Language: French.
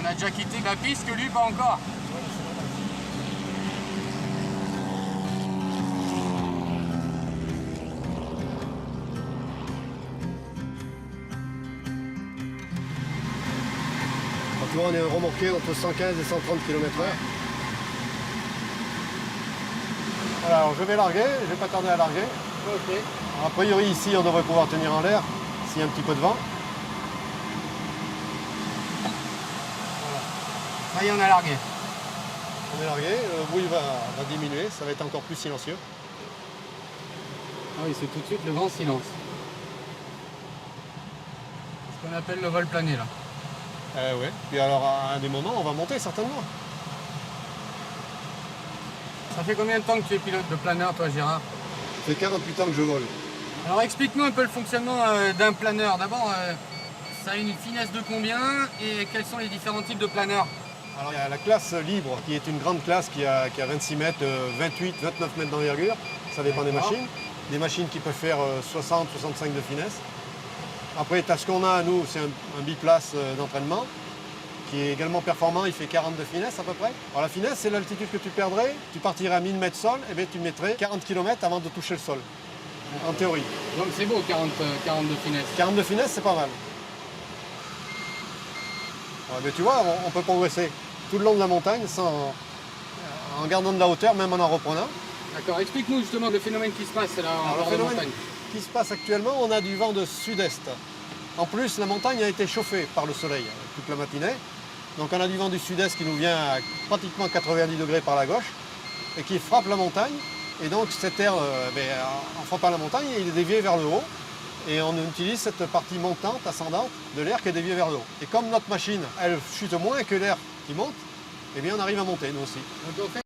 a déjà quitté la piste que lui, pas encore. Tu vois, on est remorqué entre 115 et 130 km/h. Voilà, alors je vais larguer, je vais pas tarder à larguer. Ok. A priori ici on devrait pouvoir tenir en l'air s'il y a un petit peu de vent. Voilà. Ça y est, on a largué. On est largué, le bruit va diminuer, ça va être encore plus silencieux. Ah oui, c'est tout de suite le grand silence. Ce qu'on appelle le vol plané là. Ouais. Puis alors à des moments on va monter certainement. Ça fait combien de temps que tu es pilote de planeur, toi, Gérard? Ça fait 48 ans que je vole. Alors explique-nous un peu le fonctionnement d'un planeur. D'abord, ça a une finesse de combien et quels sont les différents types de planeurs? Alors il y a la classe libre qui est une grande classe qui a 26 mètres, 28, 29 mètres d'envergure, ça dépend des machines. Des machines qui peuvent faire 60, 65 de finesse. Après, tu as ce qu'on a à nous, c'est un biplace d'entraînement qui est également performant, il fait 40 de finesse à peu près. Alors la finesse, c'est l'altitude que tu perdrais, tu partirais à 1000 mètres sol, et bien tu mettrais 40 km avant de toucher le sol, en théorie. Donc c'est beau, 40 de finesse. 40 de finesse, c'est pas mal. Ouais, mais tu vois, on peut progresser tout le long de la montagne en gardant de la hauteur, même en reprenant. D'accord, explique-nous justement le phénomène qui se passe là en Alors, bord le de phénomène montagne. qui se passe actuellement, on a du vent de sud-est. En plus, la montagne a été chauffée par le soleil toute la matinée. Donc on a du vent du sud-est qui nous vient à pratiquement 90 degrés par la gauche et qui frappe la montagne. Et donc cet air, en frappant la montagne, il est dévié vers le haut. Et on utilise cette partie montante, ascendante de l'air qui est déviée vers le haut. Et comme notre machine, elle chute moins que l'air qui monte, eh bien on arrive à monter nous aussi. Donc,